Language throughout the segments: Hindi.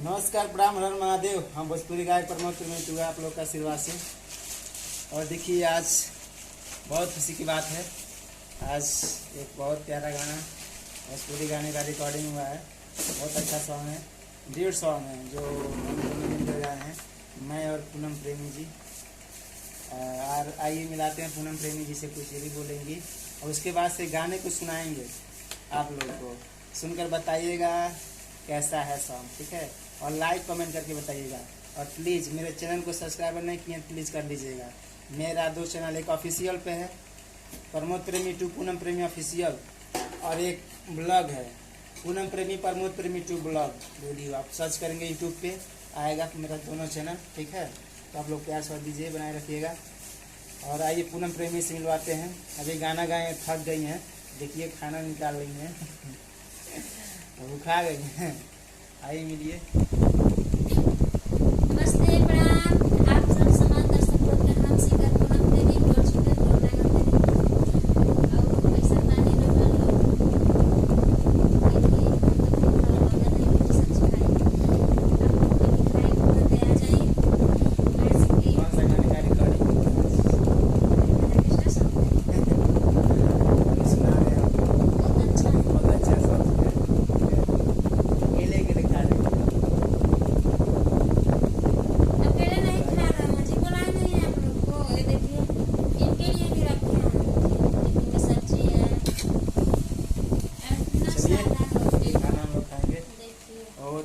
नमस्कार, प्रणाम, हर हर महादेव। हम भोजपुरी गायक प्रमोद त्रिवेदी आप लोग का आशीर्वाद से। और देखिए, आज बहुत खुशी की बात है। आज एक बहुत प्यारा गाना भोजपुरी गाने का रिकॉर्डिंग हुआ है। बहुत अच्छा सॉन्ग है, ड्यूट सॉन्ग है जो हम दोनों मिलकर गाए हैं, मैं और पूनम प्रेमी जी। और आइए मिलाते हैं पूनम प्रेमी जी से, कुछ ये भी बोलेंगी और उसके बाद से गाने को सुनाएंगे। आप लोगों को सुनकर बताइएगा कैसा है सॉन्ग, ठीक है। और लाइक कमेंट करके बताइएगा। और प्लीज़ मेरे चैनल को सब्सक्राइब नहीं किए प्लीज़ कर लीजिएगा। मेरा दो चैनल, एक ऑफिशियल पे है प्रमोद प्रेमी 2 पूनम प्रेमी ऑफिशियल, और एक ब्लॉग है पूनम प्रेमी प्रमोद प्रेमी 2 ब्लॉग वीडियो। आप सर्च करेंगे यूट्यूब पे आएगा मेरा दोनों चैनल, ठीक है। तो आप लोग प्यार स्वाद दीजिए, बनाए रखिएगा। और आइए पूनम प्रेमी से मिलवाते हैं। अभी गाना गाए थक गई हैं, देखिए खाना निकाल रही हैं भूखा गई हैं। आइए मिलिए। नमस्ते, प्रणाम। आप सब समाज दर्शक लोग के हम सिंगर पूनम प्रेमी जोड़ चुके बोल रहे हैं और ऐसा गाने लोग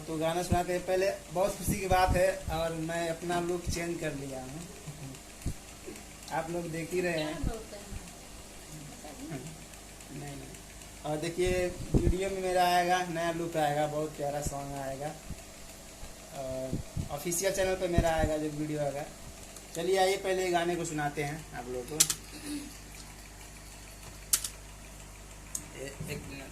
तो गाना सुनाते हैं। पहले बहुत खुशी की बात है और मैं अपना लुक चेंज कर लिया हूँ, आप लोग देख ही रहे हैं। नहीं। और देखिए वीडियो में मेरा आएगा नया लुक आएगा, बहुत प्यारा सॉन्ग आएगा और ऑफिशियल चैनल पे मेरा आएगा जो वीडियो आएगा। चलिए आइए पहले गाने को सुनाते हैं आप लोगों को। एक मिनट।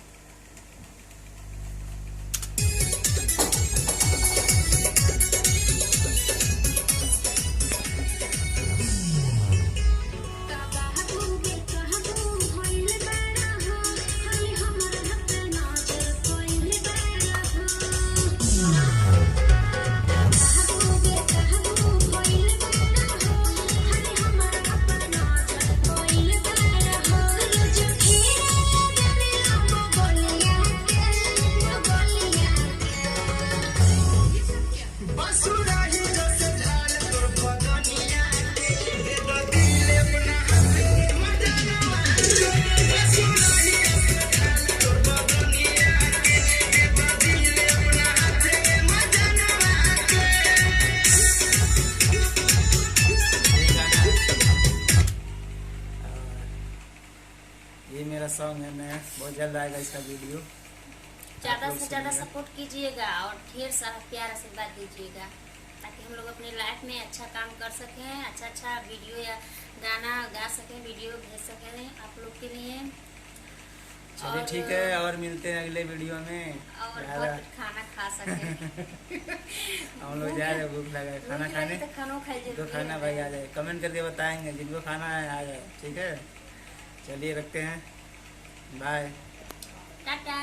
ये मेरा सॉन्ग है नया, बहुत जल्द आएगा इसका वीडियो। ज्यादा से ज्यादा सपोर्ट कीजिएगा और ढेर सारा प्यार आशीर्वाद दीजिएगा ताकि हम लोग अपने लाइफ में अच्छा काम कर सकें, अच्छा वीडियो या गाना गा सकें, वीडियो भेज सकें आप लोग के लिए। चलिए ठीक है, और मिलते हैं अगले वीडियो में और बहुत खाना खा सकें हम लोग जा रहे हैं, भूख लगा है खाना खाने। तो खाना खाइए, तो खाना भाई आ जाए, कमेंट करके बताएंगे जिनको खाना है आ जाए, ठीक है। चलिए रखते हैं, बाय, टाटा।